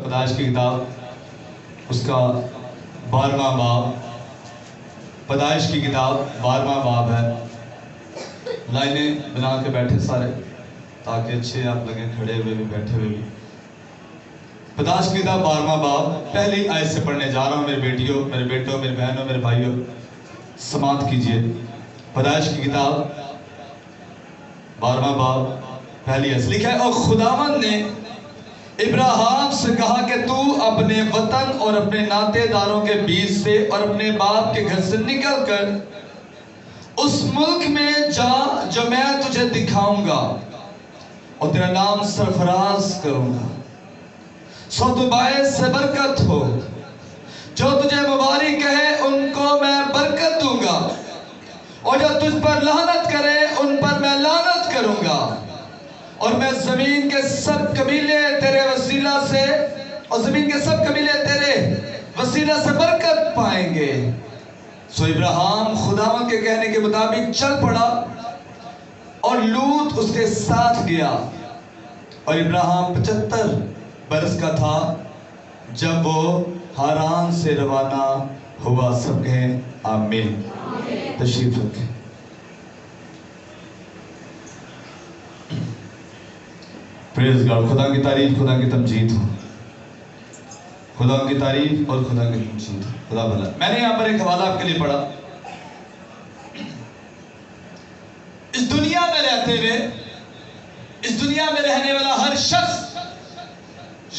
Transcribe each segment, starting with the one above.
پیدائش کی کتاب اس کا 12واں باب، پیدائش کی کتاب 12واں باب ہے۔ لائنیں بنا کے بیٹھے سارے تاکہ اچھے آپ لگیں، کھڑے ہوئے بھی بیٹھے ہوئے بھی۔ پیدائش کی کتاب 12واں باب پہلی آیت سے پڑھنے جا رہا ہوں۔ میرے بیٹیوں، میرے بیٹوں، میرے بہنوں، میرے بھائیوں، سماعت کیجئے۔ پیدائش کی کتاب 12واں باب پہلی آیت لکھا ہے، اور خداوند نے ابراہیم سے کہا کہ تو اپنے وطن اور اپنے ناطے داروں کے بیچ سے اور اپنے باپ کے گھر سے نکل کر اس ملک میں جا جو میں تجھے دکھاؤں گا، اور تیرا نام سرفراز کروں گا، سو تو باعث سے برکت ہو، جو تجھے مبارک کہے ان کو میں برکت دوں گا، اور جو تجھ پر لعنت کرے ان پر میں لعنت کروں گا، اور میں زمین کے سب قبیلے تیرے وسیلہ سے اور زمین کے سب قبیلے تیرے وسیلہ سے برکت پائیں گے۔ سو ابراہیم خداوند کے کہنے کے مطابق چل پڑا، اور لوط اس کے ساتھ گیا، اور ابراہیم 75 برس کا تھا جب وہ ہاران سے روانہ ہوا۔ سب کہیں آمین۔ تشریف رکھیں۔ پریز گاڈ۔ خدا کی تعریف، خدا کی تمجید ہو، خدا کی تعریف اور خدا کی تمجید ہو۔ خدا بھلا۔ میں نے یہاں پر ایک حوالہ آپ کے لیے پڑھا۔ اس دنیا میں رہتے ہوئے، اس دنیا میں رہنے والا ہر شخص،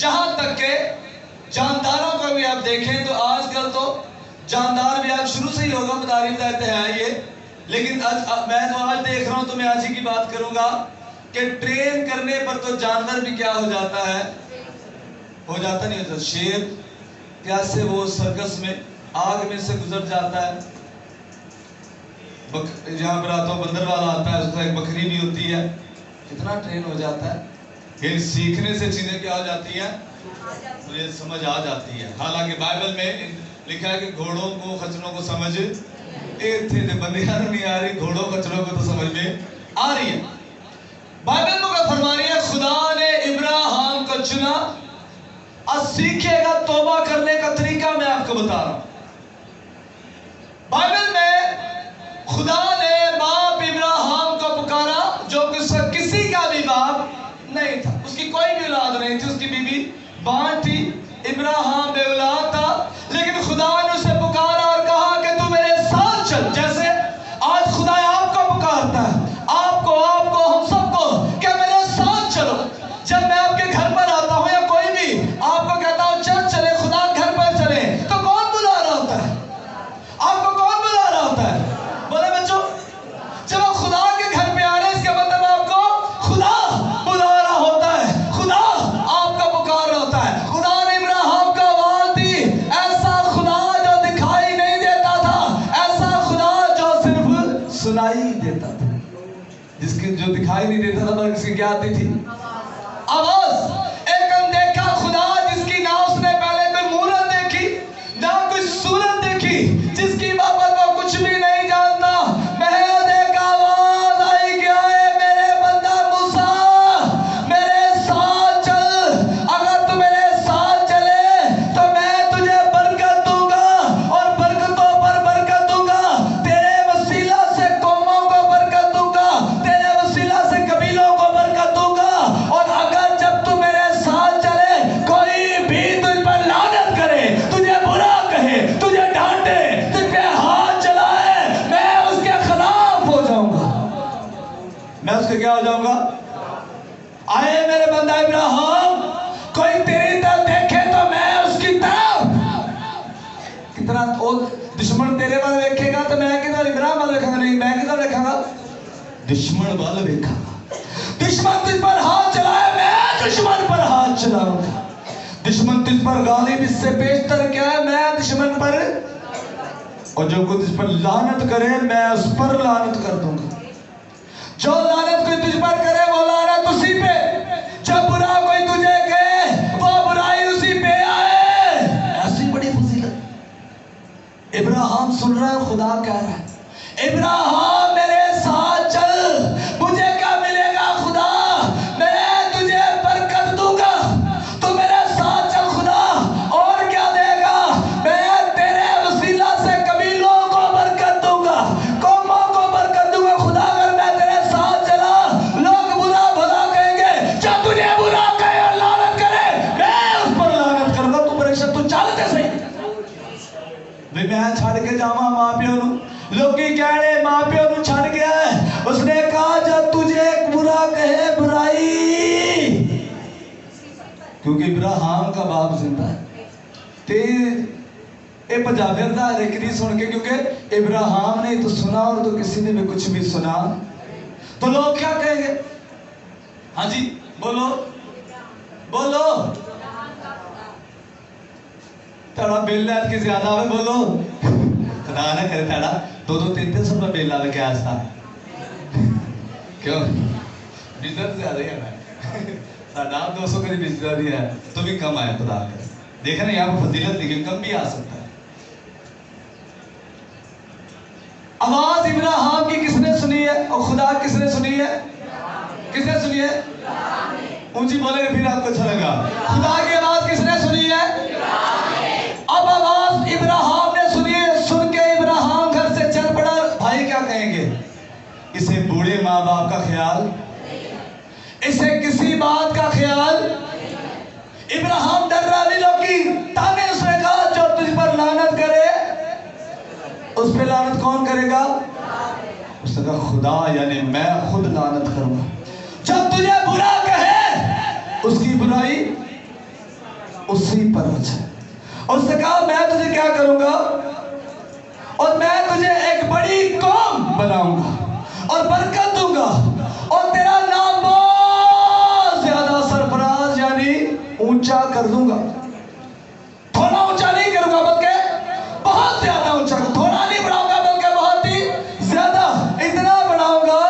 یہاں تک کہ جانداروں کو بھی آپ دیکھیں تو آج کل تو جاندار بھی آپ شروع سے ہی ہوگا، متعارف رہتے ہیں یہ، لیکن میں تو آج دیکھ رہا ہوں تو میں آج ہی کی بات کروں گا کہ ٹرین کرنے پر تو جانور بھی کیا ہو جاتا ہے، ہو جاتا نہیں ہوتا۔ شیر کیسے وہ سرکس میں آگ میں سے گزر جاتا ہے، جہاں پر آتا ہوں بندر والا آتا ہے، اس کا ایک بکری بھی ہوتی ہے، کتنا ٹرین ہو جاتا ہے۔ یہ سیکھنے سے چیزیں کیا ہو جاتی ہیں، مجھے سمجھ آ جاتی ہے۔ حالانکہ بائبل میں لکھا ہے کہ گھوڑوں کو خچروں کو سمجھ تھے، بندیاں نہیں آ رہی، گھوڑوں خچروں کو تو سمجھ میں آ رہی ہے۔ بائبل میں فرما رہی ہے خدا نے ابراہیم کو چنا، اور سیکھے گا توبہ کرنے کا طریقہ میں آپ کو بتا رہا ہوں۔ بائبل میں خدا نے باپ ابراہیم کو پکارا جو کسی کا بھی باپ نہیں تھا، اس کی کوئی بھی اولاد نہیں تھی، اس کی بیوی بانٹ تھی، ابراہیم بے اولاد تھا، لیکن خدا نے اسے پکارا اور کہا کہ تو میرے ساتھ چل۔ جیسے آج خدا آپ کو پکارتا ہے، آپ کو ہم سب کو، کہ میرے ساتھ چلو۔ جب میں آپ کے گھر پر آتا ہوں یا کوئی بھی آپ کو کہتا ہوں چرچ چلے، خدا گھر پر چلے، تو کون بلا رہا ہوتا ہے؟ آپ کو کون بلا رہا ہوتا ہے؟ بولے بچوں، جب آپ خدا کے گھر پہ آ رہے ہیں اس کا مطلب آپ کو خدا بلا رہا ہوتا ہے، خدا آپ کا پکار رہا ہوتا ہے۔ خدا نے ابراہیم کو آواز دی، ایسا خدا جو دکھائی نہیں دیتا تھا، ایسا خدا جو صرف سنائی دیتا تھا، جس کی جو دکھائی نہیں دیتا تھا بلکہ اس کی کیا آتی تھی؟ آواز۔ ایک اندیکھا خدا جس کی نہ اس نے پہلے کوئی مورت دیکھی نہ کوئی صورت دیکھی، جس کی بابت وہ کچھ بھی نہیں جانتا، محض ایک آواز آئی کہ اے میرے بندہ موسیٰ میرے ساتھ چل، اگر تو میرے ساتھ چلے تو میں تجھے برکت دوں گا، اور برکتوں پر برکت دوں گا، تیرے وسیلہ سے قوموں کو برکت دوں گا، تیرے وسیلہ سے قبیلوں کو برکت دوں گا، اور اگر جب تو میرے ساتھ چلے کوئی بھی تجھ پر لعنت کرے، تجھے برا کہے، تجھے ڈانٹے، تجھ پہ ہاتھ چلائے، میں اس کے خلاف ہو جاؤں گا، میں اس کے کیا ہو جاؤں گا؟ آئے میرے بندہ ابراہیم، کوئی تیری طرف دیکھے تو میں اس کی طرف، کتنا دشمن تیرے والے دیکھے گا تو میں کدھر ابراہیم والے دیکھا گا؟ نہیں، میں کدھر دیکھا گا؟ دشمن والے دیکھا گا۔ دشمن تجھ پر ہاتھ چلائے، میں دشمن پر ہاتھ چلاؤں گا۔ دشمن تجھ پر غالب، اس سے بیشتر کیا ہے؟ میں دشمن پر، اور جو کوئی تجھ پر لعنت کرے میں اس پر لعنت کر دوں گا۔ جو لعنت کوئی تجھ پر کرے وہ لعنت اسی پہ، جو برا کوئی تجھے کہے وہ برائی اسی پہ آئے۔ ایسی بڑی فضیلت۔ ابراہیم سن رہا ہے، خدا کہہ رہا ہے ابراہیم میرے ساتھ چل، مجھے کیا ملے گا؟ خدا میں تجھے برکت دوں گا، تو میرے ساتھ چل، خدا میں چھڑ کے جاواں ماں پیو نو. لوگی کہنے ماں پیو نو چھڑ گیا ہے. اس نے کہا جب تجھے ایک برا کہے برائی, کیونکہ ابراہیم کا باپ زندہ ہے. اے پنجابیوں دا ہر ایک نہیں سن کے, کیونکہ ابراہیم نے تو سنا اور تو کسی نے بھی کچھ بھی سنا تو لوگ کیا کہیں گے؟ ہاں جی بولو بولو. تھوڑا بل ہے کہ زیادہ ہوئے بولو. خدا نہ کرے تھوڑا 200-300 روپے بل آئے کیا ایسا کیوں بزنس زیادہ ہی ہے. ساڑھا 200 کا بزنس زیادہ ہے تو بھی کم آئے. خدا کرے دیکھیں نا یہاں پر فضیلت لیکن کم بھی آ سکتا ہے. آواز ابراہیم کی کس نے سنی ہے اور خدا کس نے سنی ہے؟ کس نے سنی ہے؟ اونچی بولے پھر آپ کو اچھا لگا. خدا کی آواز کس نے سنی ہے؟ اب آواز ابراہیم نے سنی ہے. سن کے ابراہیم گھر سے چل پڑا. بھائی کیا کہیں گے؟ اسے بوڑھے ماں باپ کا خیال, اسے کسی بات کا خیال. ابراہیم ڈر رہا نہیں. لوگی تانے اس نے کہا جو تجھ پر لعنت کرے اس پہ لعنت کون کرے گا؟ اس نے کہا خدا یعنی میں خود لعنت کروں گا. جب تجھے برا کہے اس کی برائی اسی پر وجہ. اس نے کہا میں تجھے کیا کروں گا اور میں تجھے ایک بڑی قوم بناؤں گا اور برکت دوں گا اور تیرا نام بہت زیادہ سرفراز یعنی اونچا کر دوں گا. تھوڑا اونچا نہیں کروں گا بلکہ بہت زیادہ اونچا. تھوڑا نہیں بڑھاؤں گا بلکہ بہت ہی زیادہ. اتنا بڑھاؤں گا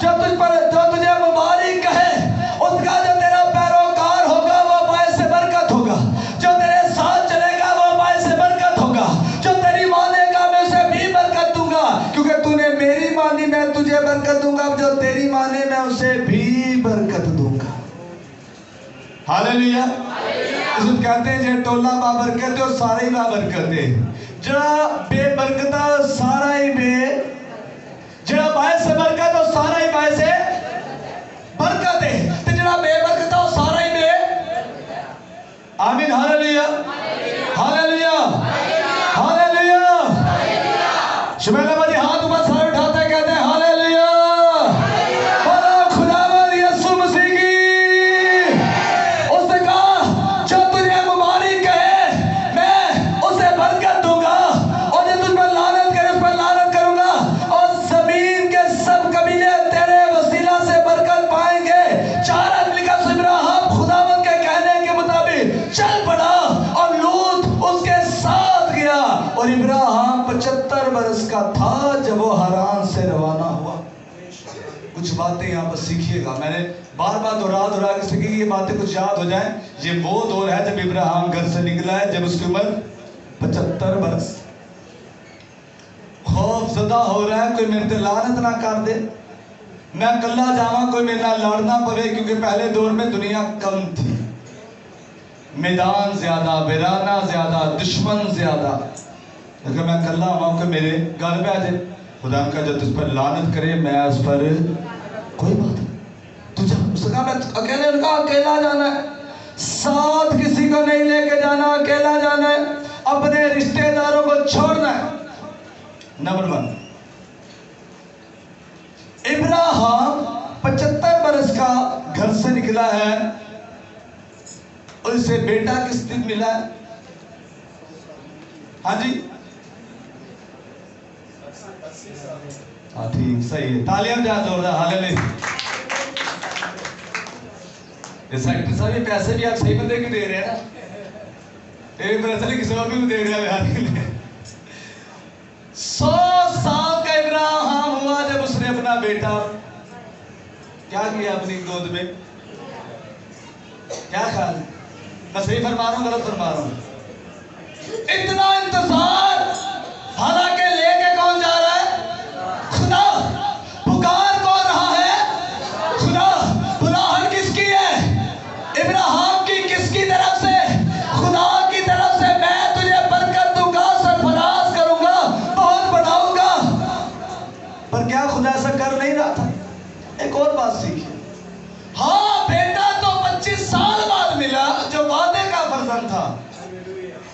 جو تجھے مبارک کہے اس کا جو تیرا پیروکار ہوگا وہ باعث برکت ہوگا. جو تیرے ساتھ چلے گا وہ باعث برکت ہوگا. جو تیری مانے گا میں اسے بھی برکت دوں گا. کیونکہ تو نے میری مانی میں تجھے برکت دوں گا. جو تیری مانے میں اسے بھی برکت دوں گا. ہاللیلویا. اس کو کہتے ہیں جے ٹولا بابرکت ہے اور سارے ہی بابرکت ہے. جڑا بے برکتہ سارا ہی بے, جڑا باعث برکت ہے سارا ہی باعث برکت ہے. تو جڑا بے برکتہ ہے سارا ہی بے. آمین. ہاللیلویا ہاللیلویا ہاللیلویا. شمیل احمد ہاتھ اوپر سارے اٹھاتے ہیں کہتے ہیں ہاللیلویا. اور ابراہیم 75 برس کا تھا جب وہ حران سے روانہ ہوا. کچھ باتیں یہاں پر سیکھیے گا. میں نے بار بار دہرا کے سیکھی یہ باتیں کچھ یاد ہو جائیں. یہ وہ دور ہے جب ابراہیم گھر سے نکلا ہے جب اس کی عمر 75 برس. خوف زدہ ہو رہا ہے کوئی میرے تے لعنت نہ کر دے, میں کلا جاواں کوئی میرے نال لڑنا پڑے. کیونکہ پہلے دور میں دنیا کم تھی, میدان زیادہ, ویرانہ زیادہ, دشمن زیادہ. لیکن میں کلا ہوں کہ میرے گل پہ آ جائے. خدا کا جو تجھ پر لعنت کرے میں اس پر کوئی بات نہیں. تجھے اس نے کہا میں اکیلے, ان کا اکیلا جانا ہے, ساتھ کسی کو نہیں لے کے جانا, اکیلا جانا ہے, اپنے رشتہ داروں کو چھوڑنا ہے. نمبر 1 ابراہیم 75 برس کا گھر سے نکلا ہے اور اسے بیٹا کس دن ملا ہے؟ ہاں جی ہاں ٹھیک صحیح ہے. تالیاں جہاں زوردار. ہاللیلویا. یہ سیکٹر صاحب یہ پیسے بھی آپ صحیح بندے کی دے رہے ہیں نا. ایک پیسے نہیں کسی اور بھی دے رہے ہیں. 100 سال کا ابراہیم ہوا جب اس نے اپنا بیٹا کیا کیا اپنی گود میں. کیا خیال ہے؟ میں صحیح فرما رہا ہوں غلط فرما رہا ہوں؟ اتنا انتظار, حالانکہ لے کے کون جا رہا ہے؟ خدا. پکار کون رہا ہے؟ خدا. بلاہٹ کس کی ہے؟ ابراہیم کی. کس کی طرف سے؟ خدا کی طرف سے. میں تجھے برکت دوں گا, سرفراز کروں گا, بہت بڑھاؤں گا. پر کیا خدا ایسا کر نہیں رہا تھا؟ ایک اور بات سیکھیے. ہاں بیٹا تو 25 سال بعد ملا جو وعدے کا فرزند تھا.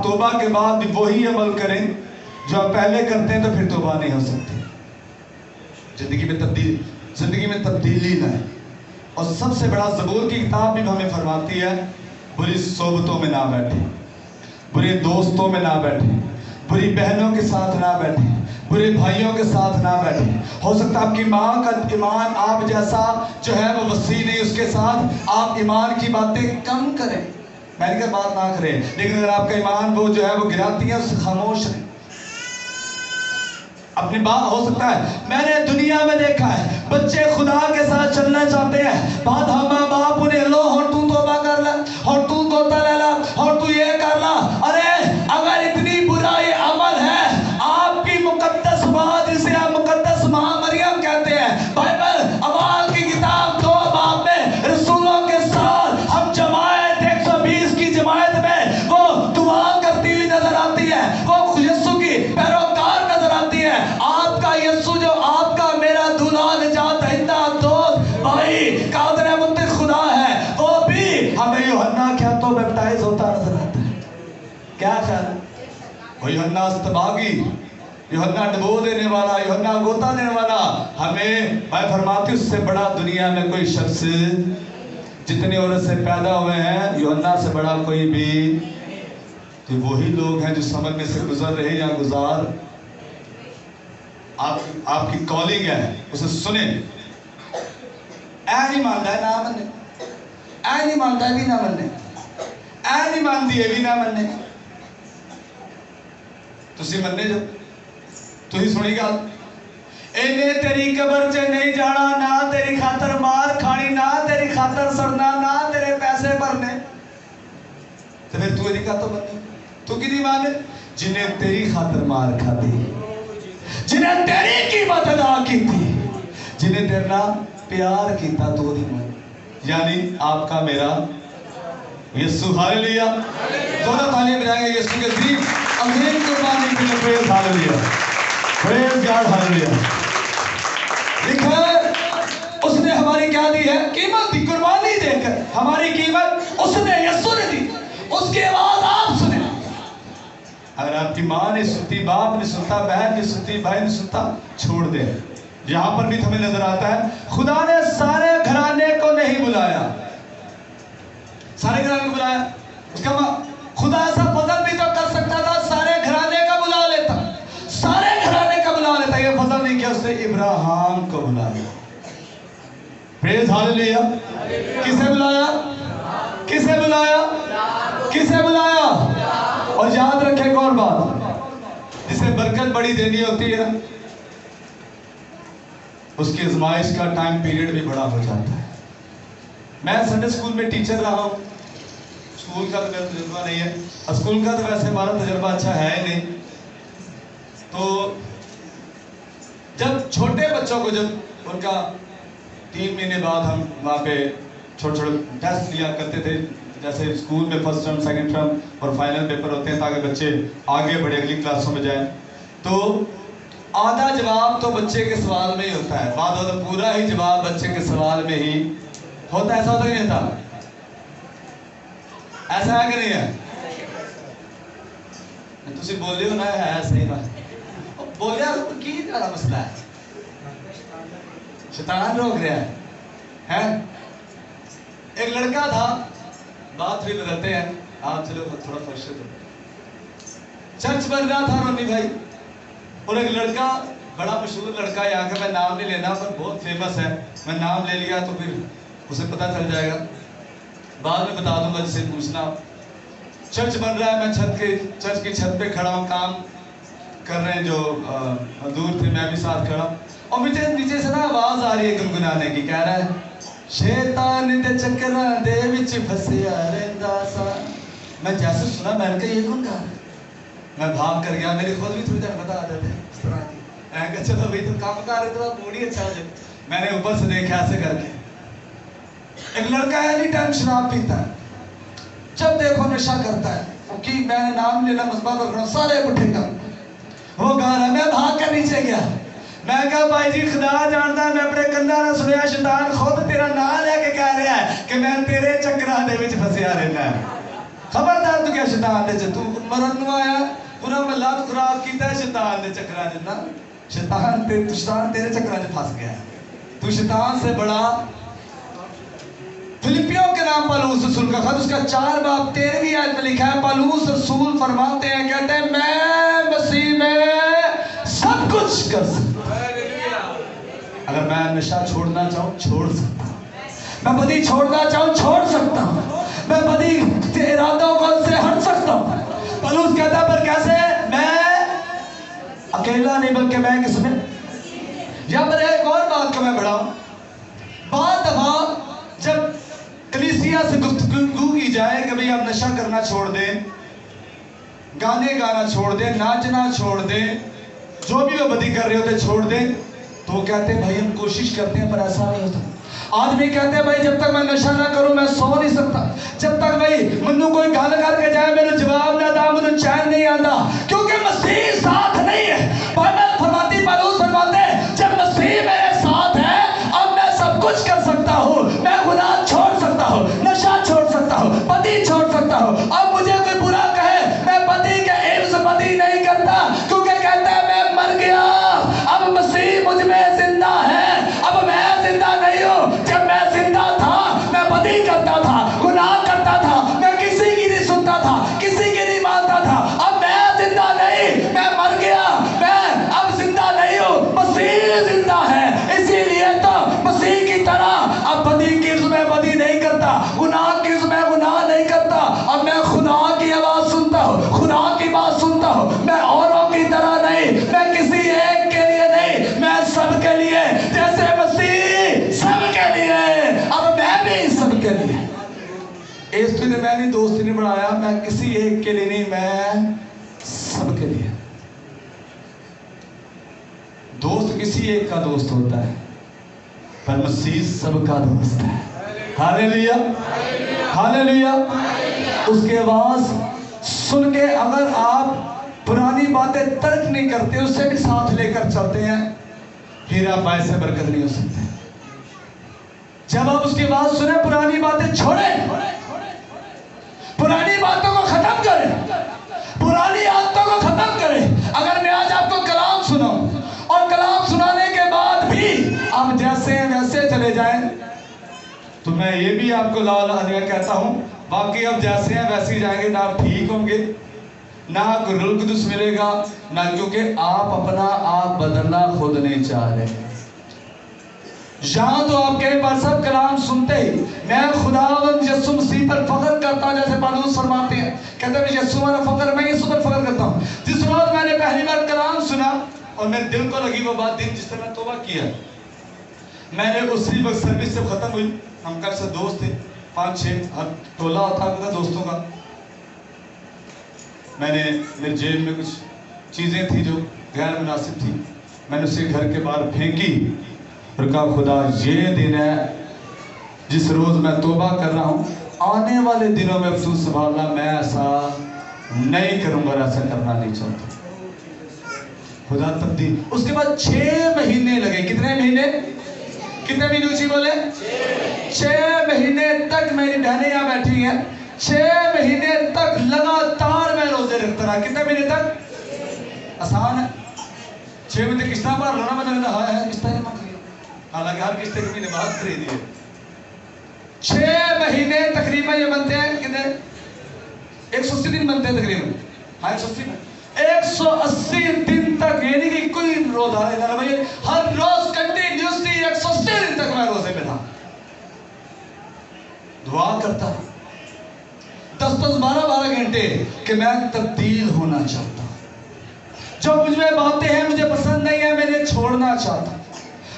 آپ توبہ کے بعد بھی وہی عمل کریں جو آپ پہلے کرتے ہیں تو پھر توبہ نہیں ہو سکتی. زندگی میں تبدیلی نہ ہے. اور سب سے بڑا زبور کی کتاب بھی ہمیں فرماتی ہے بری صحبتوں میں نہ بیٹھے, برے دوستوں میں نہ بیٹھے, بری بہنوں کے ساتھ نہ بیٹھے, برے بھائیوں کے ساتھ نہ بیٹھے. ہو سکتا ہے آپ کی ماں کا ایمان آپ جیسا جو ہے وہ وسیع نہیں, اس کے ساتھ آپ ایمان کی باتیں کم کریں, میں نے کہا بات نہ کریں, لیکن اگر آپ کا ایمان وہ جو ہے وہ گراتی ہے اس سے خاموش رہیں. اپنی بات ہو سکتا ہے میں نے دنیا میں دیکھا ہے بچے خدا کے ساتھ چلنا چاہتے ہیں, بعد ماں باپ انہیں لو اور تو توبہ کر لے اور تو توبہ لے لا اور تو یہ کر لا. ارے اگر اتنی برا یہ عمل ہے, آپ کی مقدس بات جسے آپ مقدس ماں مریم کہتے ہیں, بائبل اعمال کی کتاب 2 باب میں رسولوں کے ساتھ ہم جماعت 120 کی جماعت میں وہ دعا کرتی ہوئی نظر آتی ہے, وہ یسوع کی پیروکار نظر آتی ہے. آپ کا یسوع جو آپ کا میرا دلہا نجات دہندہ دوست بھائی قادر مطلق خدا ہے, وہ بھی ہمیں یوحنا کیا تو بیپٹائز ہوتا نظر آتا ہے. کیا خیال ہے؟ وہ یوحنا استباغی, یوحنا ڈبو دینے والا, یوحنا گوتا دینے والا, ہمیں میں فرماتی اس سے بڑا دنیا میں کوئی شخص, جتنے عورت سے پیدا ہوئے ہیں یوحنا سے بڑا کوئی بھی. تو وہی لوگ ہیں جو سمجھ میں سے گزر رہے یا گزار. آپ کی کالنگ ہے, اسے سنیں. اے نہیں مانتا ہے نہ مننے, اے نہیں مانتا ہے بھی نہ مننے, اے نہیں مانتی ہے بھی نہ مننے. تسی مننے جو تو ہی سنی گا اینے تیری قبر چے نہیں جانا, نہ تیری خاطر مار کھانی, نہ تیری خاطر سڑنا, نہ تیرے پیسے بھرنے. تو پھر تو نہیں کہا تو مننے, تو کی نہیں مانے جنہیں تیری خاطر مار کھا دی, جنہیں تیری قیمت ادا کی تھی, جنہیں تیرنا پیار کیتا تو نہیں مانے. یعنی آپ کا میرا یسوع. ہاللیلویہ. دونوں تعلیم بجائیں گے یسوع کے عظیم عظیم قربانی کے لیے. پریز ہاللیلویہ, پریز گاڈ. ہاللیلویہ. لکھا ہے اس نے ہماری کیا دی ہے, قیمت دی, قربانی دے کر ہماری قیمت اس نے یسوع نے دی. اس کی آواز آپ سنیں. اگر آپ کی ماں نے سنتی, باپ نے سنتا, بہن نے سنتی, بھائی نے سنتا, چھوڑ دے. یہاں پر بھی ہمیں نظر آتا ہے خدا نے سارے گھرانے کو نہیں بلایا, سارے گھرانے کو بلایا. اس کا خدا ایسا فضل بھی تو کر سکتا تھا سارے گھرانے کا بلا لیتا, سارے گھرانے کا بلا لیتا. یہ فضل نہیں کیا, اس نے ابراہیم کو بلا لیا. پریز ہاللیلویہ. کسے بلایا, کسے بلایا, کسے بلایا. اور یاد رکھے ایک اور بات, جسے برکت بڑی دینی ہوتی ہے اس کی ازمائش کا ٹائم پیریڈ بھی بڑا ہو جاتا ہے. میں سنڈے اسکول میں ٹیچر رہا ہوں, اسکول کا تو میرا تجربہ نہیں ہے, اسکول کا تو ویسے ہمارا تجربہ اچھا ہے ہی نہیں. تو جب چھوٹے بچوں کو, جب ان کا 3 مہینے بعد ہم وہاں پہ چھوٹے چھوٹے ٹیسٹ لیا کرتے تھے, جیسے اسکول میں فرسٹ ٹرم, سیکنڈ ٹرم اور فائنل پیپر ہوتے ہیں تاکہ بچے آگے بڑھے, اگلی کلاسوں میں جائیں. تو آدھا جواب تو بچے کے سوال میں ہی ہوتا ہے, بعد ہوتا پورا ہی جواب بچے کے سوال میں ہی ہوتا ہے. ایسا ہوتا کہ نہیں ہوتا؟ ایسا ہے کہ نہیں ہے؟ تسی بولے ہو نا ہے صحیح بات, بولیا کی زیادہ مسئلہ ہے, شیطان روک رہا ہے. ایک لڑکا تھا, بات بھی بدلتے ہیں آپ, چلو تھوڑا فرش ہو. چرچ بن رہا تھا رونی بھائی, اور ایک لڑکا, بڑا مشہور لڑکا, یہاں کا میں نام نہیں لینا پر بہت فیمس ہے, میں نام لے لیا تو پھر اسے پتہ چل جائے گا, بعد میں بتا دوں گا جسے پوچھنا. چرچ بن رہا ہے, میں چرچ کی چھت پہ کھڑا ہوں, کام کر رہے ہیں جو مزدور تھے, میں بھی ساتھ کھڑا ہوں. اور مجھے نیچے سے نا آواز آ رہی ہے گنگنانے کی, کہہ رہا ہے شیطان دے چکراں دے وچ پھسیا رہندا سا. میں جیسے سنا میں نے کہا یہ کون گا رہا ہے, میں بھاگ کر گیا, میری خود بھی تھوڑی دیر بتا دیتے ہیں اس طرح کی. میں کہا چلو بھائی تم کام کر رہے تو موڈ ہی اچھا ہو جائے. میں نے اوپر سے دیکھا ایسے کر کے, ایک لڑکا ہے اینی ٹائم شراب پیتا ہے, جب دیکھو نشہ کرتا ہے. کہ میں نے نام لینا مصباح پر کھڑا, سارے اٹھے گا, وہ گا رہا. میں بھاگ کر نیچے گیا, میں کہا بھائی جی خدا جانتا ہے میں اپنے کندھا نہ سنیا, شیطان خود تیرا نام لے کے کہہ رہا ہے کہ میں تیرے چکراں دے وچ پھسیا رہنا ہے. خبردار تو کیا شیطان دے تو مرد نو آیا پورا ملات خوراک کیتا ہے شیطان دے چکرا جنا شیطان تیرے چکرا جو پھنس گیا تو شیطان سے بڑا فلپیوں کے نام پالوس رسول کا خط اس کا 4 باب 13ویں آیت میں لکھا ہے پالوس رسول فرماتے ہیں کہتے ہیں میں مسیح میں سب کچھ کر سکتا ہوں اگر میں نشہ چھوڑنا چاہوں چھوڑ سکتا ہوں میں بدی چھوڑنا چاہوں چھوڑ سکتا ہوں میں بدی ارادوں کو سے ہٹ سکتا ہوں پالوس کہتا ہے پر کیسے میں اکیلا نہیں بلکہ میں کس میں یا پر ایک اور بات کو میں بڑھاؤں بعض دفعہ جب کلیسیا سے گفتگو کی جائے کہ بھئی آپ نشہ کرنا چھوڑ دیں گانے گانا چھوڑ دیں ناچنا چھوڑ دیں جو بھی وہ بدی کر رہے ہوتے چھوڑ دیں تو وہ کہتے ہیں بھائی ہم کوشش کرتے ہیں پر ایسا نہیں ہوتا آدمی کہتے ہیں بھائی جب تک میں نشہ نہ کروں میں سو نہیں سکتا جب تک بھائی منو کوئی گال کر کے جائے میرے جواب نہ دا مجھے چین نہیں آتا کیونکہ مسیح ساتھ نہیں ہے بائبل فرماتی پالوس فرماتے جب مسیح میرے ساتھ ہے اب میں سب کچھ کر سکتا ہوں میں گناہ چھوڑ سکتا ہوں نشہ چھوڑ سکتا ہوں بدی چھوڑ سکتا ہوں اب مجھے کوئی برا کہے میں بدی کے عوض بدی نہیں کرتا کیونکہ کہتا ہے میں مر گیا اب مسیح مجھ میں زندہ ہے اب میں زندہ نہیں ہوں جب میں زندہ تھا میں بدی کرتا تھا گناہ کرتا تھا میں کسی کی نہیں سنتا تھا کسی کی نہیں مانتا تھا اب میں زندہ نہیں میں مر گیا میں اب زندہ نہیں ہوں مسیح زندہ ہے اسی لیے تو مسیح کی طرح اب بدی کی میں بدی نہیں کرتا گناہ کی میں گناہ نہیں کرتا اب میں خدا کی آواز سنتا ہوں خدا کی بات سنتا ہوں میں اوروں کی طرح نہیں میں کسی ایک کے لیے نہیں میں سب کے لیے جیسے مسیح سب کے لیے اب میں بھی سب کے لیے اس لیے میں نے دوست نہیں بڑھایا میں کسی ایک کے لیے نہیں میں سب کے لیے دوست کسی ایک کا دوست ہوتا ہے پر مسیح سب کا دوست ہے ہاللیلویا ہاللیلویا اس کے آواز سن کے اگر آپ پرانی باتیں ترک نہیں کرتے اس سے بھی ساتھ لے کر چلتے ہیں پھر آپ باعث برکت نہیں ہو سکتے جب آپ اس کی آواز سنیں پرانی باتیں چھوڑیں پرانی باتوں کو ختم کریں پرانی عادتوں کو ختم کریں اگر میں آج آپ کو کلام سناؤں اور کلام سنانے کے بعد بھی آپ جیسے ہیں ویسے چلے جائیں تو میں یہ بھی آپ کو لا الہ کہتا ہوں باقی اب جیسے ہیں ویسے ہی جائیں گے نہ آپ ٹھیک ہوں گے نہ کوئی روح القدس ملے گا نہ کیونکہ آپ اپنا آپ بدلنا خود نہیں چاہ رہے یہاں تو آپ کہیں پر سب کلام سنتے ہی میں خداوند یسوع مسیح پر فخر کرتا ہوں جیسے پالوس فرماتے ہیں کہتے ہیں یسوع پر فخر میں یسوع پر فخر کرتا ہوں جس روز میں نے پہلی بار کلام سنا اور میرے دل کو لگی وہ بات دن جس سے میں توبہ کیا میں نے اسی وقت سروس سے ختم ہوئی ہم گھر سے دوست تھے 5-6 ہر ٹولہ تھا دوستوں کا میں نے میرے جیب میں کچھ چیزیں تھی جو غیر مناسب تھی میں نے اسے گھر کے باہر پھینکی اور کہا خدا یہ دن ہے جس روز میں توبہ کر رہا ہوں آنے والے دنوں میں افسوس سنبھالنا میں ایسا نہیں کروں گا ایسا کرنا نہیں چاہتا خدا تبدیل اس کے بعد 6 مہینے لگے کتنے مہینے اونچی بولے 6 مہینے تک میری بہنیں یہاں بیٹھی ہیں 6 مہینے تک لگاتار میں روزے رکھتا رہا کتنے مہینے تک آسان ہے 6 مہینے قسطیں پر رونا میں نے ہے قسطیں جمع کی حالانکہ ہر قسطے کے مہینے بعد خریدی ہے 6 مہینے تقریباً یہ بنتے ہیں کتنے 180 دن بنتے ہیں تقریباً 180 دن تک یعنی کہ کوئی روزہ نہیں تھا بھائی ہر روز کنٹینیوسلی 180 دن تک میں روزے میں تھا دعا کرتا 10-12 گھنٹے کہ میں تبدیل ہونا چاہتا ہوں جو مجھ میں باتیں ہیں مجھے پسند نہیں ہے میں نے چھوڑنا چاہتا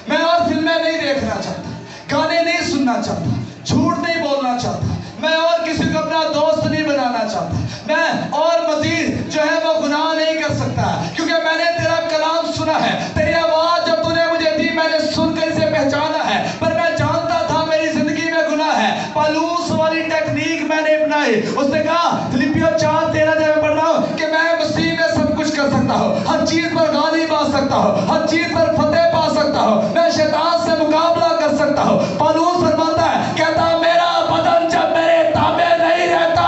میں اور فلمیں نہیں دیکھنا چاہتا گانے نہیں سننا چاہتا جھوٹ نہیں بولنا چاہتا میں اور کسی کو اپنا دوست نہیں بنانا چاہتا میں اور مزید جو ہے وہ گناہ نہیں کر سکتا کیونکہ میں نے تیرا کلام سنا ہے تیری آواز جب تو نے مجھے دی میں نے سن کر اسے پہچانا ہے پر میں جانتا تھا میری زندگی میں گناہ ہے پالوس والی ٹیکنیک میں نے اپنائی اس نے کہا فلپیوں 4:13 جب میں پڑھ رہا ہوں کہ میں مسیح میں سب کچھ کر سکتا ہوں ہر چیز پر غالب آ سکتا ہوں ہر چیز پر فتح پا سکتا ہوں میں شیطان سے مقابلہ کر سکتا ہوں پالوس فرماتا ہے کہتا میرا بدن جب میرے تابع نہیں رہتا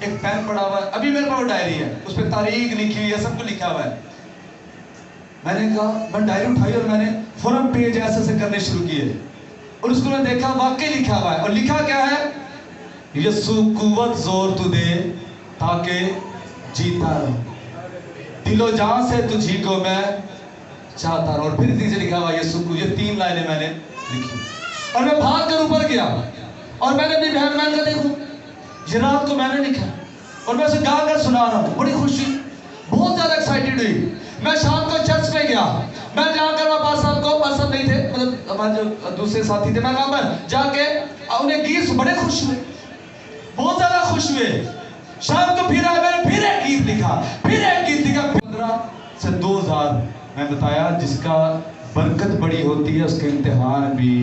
ایک پین پڑا ہوا ہے, ابھی میرے پاس وہ ڈائری ہے, اس پہ تاریخ لکھی ہوئی ہے, سب کچھ لکھا ہوا ہے. میں نے کہا, میں ڈائری اٹھائی اور میں نے فوراً پیج ایسے کرنے شروع کیے, اور اس کو میں دیکھا واقعی لکھا ہوا ہے. اور لکھا کیا ہے؟ یسو قوت زور تو دے تاکہ جیتا رہو, دل و جان سے تجھی کو میں چاہتا رہوں. اور پھر نیچے لکھا ہوا یسو کو. یہ 3 لائنیں میں نے لکھی, اور میں بھاگ کر اوپر گیا اور میں نے اپنی بہن میں کہا دیکھو یہ رات کو میں نے لکھا, اور میں اسے گا کر سنا رہا ہوں. بڑی خوشی, بہت زیادہ ایکسائٹیڈ ہوئی. میں شام کو چرچ میں گیا, میں جا کر وہاں پاس صاحب کو, پاس صاحب نہیں تھے, مطلب ہمارے جو دوسرے ساتھی تھے, میں وہاں پر جا کے انہیں گیت, بڑے خوش ہوئے, بہت زیادہ خوش ہوئے. شام کو پھر آئے, میں نے پھر ایک گیت لکھا, پھر ایک گیت لکھا. 15 سے 2000 میں بتایا, جس کا برکت بڑی ہوتی ہے اس کے امتحان بھی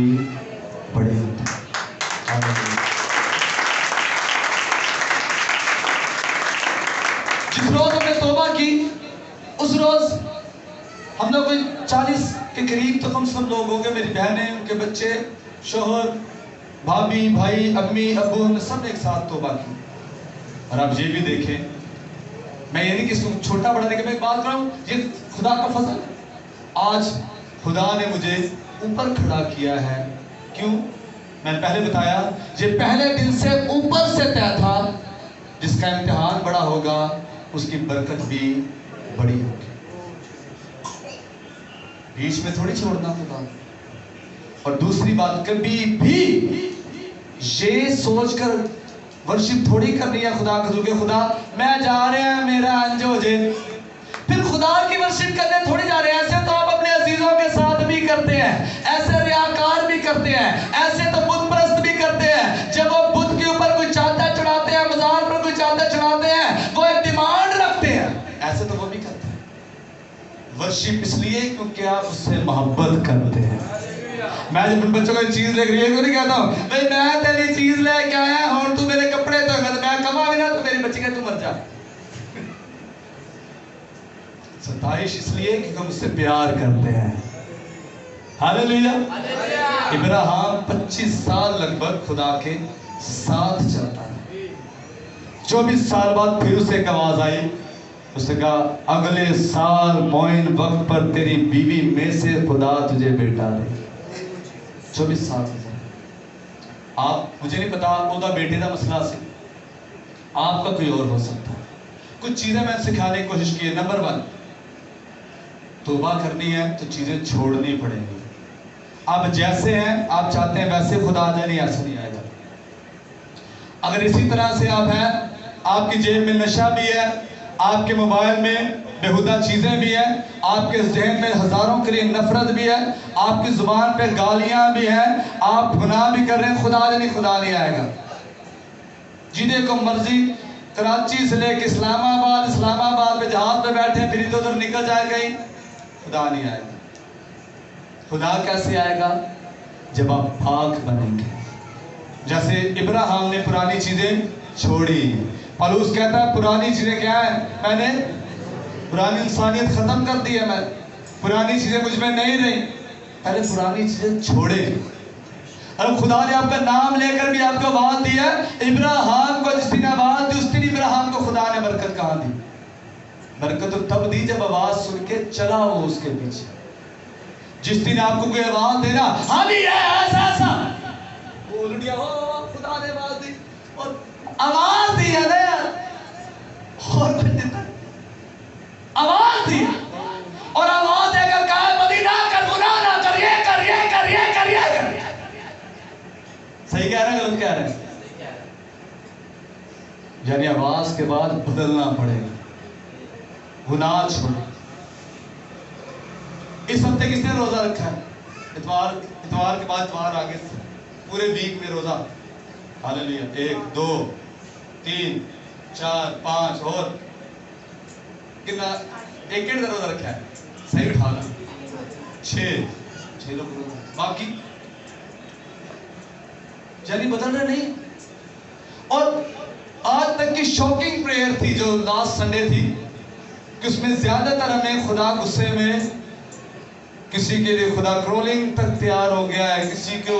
بڑے ہوتے ہیں. جس روز ہم نے توبہ کی, اس روز ہم لوگ 40 کے قریب تو ہم سب لوگ ہوں گے, میری بہنیں, ان کے بچے, شوہر, بھابھی, بھائی, امی, ابو, ہم نے سب ایک ساتھ توبہ کی. اور آپ یہ بھی دیکھیں, میں یہ نہیں کہ اس کو چھوٹا بڑا دیکھیں, میں ایک بات کر رہا ہوں, یہ خدا کا فضل ہے. آج خدا نے مجھے اوپر کھڑا کیا ہے. کیوں؟ میں نے پہلے بتایا, یہ پہلے دن سے اوپر سے طے تھا, جس کا امتحان بڑا ہوگا اس کی برکت بھی بڑی ہوگی. بیچ میں تھوڑی چھوڑنا خدا. اور دوسری بات, کبھی بھی یہ سوچ کر ورشپ تھوڑی کرنی ہے خدا کو کہ خدا میں جا رہے ہیں میرا انج ہو جائے, پھر خدا کی ورشپ کرنے تھوڑی جا رہے ہیں. ایسے تو آپ اپنے عزیزوں کے ساتھ بھی کرتے ہیں, ایسے ریاکار بھی کرتے ہیں, ایسے تو بت پرست بھی کرتے ہیں. جب وہ بت کے اوپر کوئی چاندہ چڑھاتے ہیں, مزار پر کوئی چاندہ چڑھاتے ہیں, وہ ایک ڈیمانڈ رکھتے ہیں, ایسے تو وہ بھی کرتے ہیں. ورشپ اس لیے کیونکہ آپ اس سے محبت کرتے ہیں. میں جب بچوں کو چیز لے رہی ہے تو نہیں کہتا ہوں بھئی میں تیری چیز لے کے آیا ہوں, تو میرے کپڑے تو میں کما بھی نہ, تو میری بچی کہ تو مر جا. ستائش اس لیے کہ ہم اس سے پیار کرتے ہیں. ہاللیلویا. ابراہیم 25 سال لگ بھگ خدا کے ساتھ چلتا ہے. 24 سال بعد پھر اسے ایک آواز آئی, اس نے کہا اگلے سال معین وقت پر تیری بیوی میں سے خدا تجھے بیٹا دے. 24 سال سے آپ, مجھے نہیں پتا وہ بیٹے کا مسئلہ سے آپ کا کوئی اور ہو سکتا ہے. کچھ چیزیں میں سکھانے کی کوشش کی ہے. نمبر 1, توبہ کرنی ہے تو چیزیں چھوڑنی پڑیں گی. آپ جیسے ہیں, آپ چاہتے ہیں ویسے خدا آ جائے, نہیں ایسا نہیں آئے گا. اگر اسی طرح سے آپ ہیں, آپ کی جیب میں نشہ بھی ہے, آپ کے موبائل میں بےہودہ چیزیں بھی ہیں, آپ کے ذہن میں ہزاروں کے لیے نفرت بھی ہے, آپ کی زبان پہ گالیاں بھی ہیں, آپ گناہ بھی کر رہے ہیں, خدا نہیں, خدا نہیں آئے گا. جنہیں کو مرضی کراچی سے لے کے اسلام آباد پہ جہاز پہ بیٹھے پھر ادھر ادھر نکل جائے گئی, خدا نہیں آئے گا. خدا کیسے آئے گا؟ جب آپ پاک بنیں گے. جیسے ابراہیم نے پرانی چیزیں چھوڑی. پالوس کہتا ہے پرانی چیزیں کیا ہیں, میں نے پرانی انسانیت ختم کر دی ہے, میں پرانی چیزیں مجھ میں نہیں رہی. پہلے پرانی چیزیں چھوڑے. اور خدا نے آپ کا نام لے کر بھی آپ کو آواز دی ہے. ابراہیم کو جس دن آواز دی, اس دن ابراہیم کو خدا نے برکت کہاں دی؟ برکت تو تب دی جب آواز سن کے چلا وہ اس کے پیچھے. جس دن آپ کو کوئی آواز دے نا, ہم ہی ہے ایسا ایسا, بول دیا ہو خدا نے آواز دی, اور آواز دی ہے نا یار, اور کچھ دیتا آواز دی, اور آواز دے کر کہا مدینہ کر, گناہ نہ کر, یہ کر, یہ کر, یہ کر, یہ کر. صحیح کہہ رہے ہیں, غلط کہہ رہے ہیں؟ یعنی آواز کے بعد بدلنا پڑے گا, گناہ چھوڑ. اس ہفتے کس نے روزہ رکھا ہے؟ اتوار کے بعد اتوار آگے پورے ویک میں روزہ. ہاللیلویا. 1 2 3 4 5 اور کتنا, ایک کا روزہ رکھا ہے, صحیح اٹھانا. 6 لوگ روزہ, باقی یعنی بدل رہے نہیں. اور آج تک کی شوکنگ پریئر تھی جو لاسٹ سنڈے تھی, کہ اس میں زیادہ تر ہمیں خدا غصے میں, کسی کے لیے خدا کرولنگ تک تیار ہو گیا ہے, کسی کو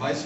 22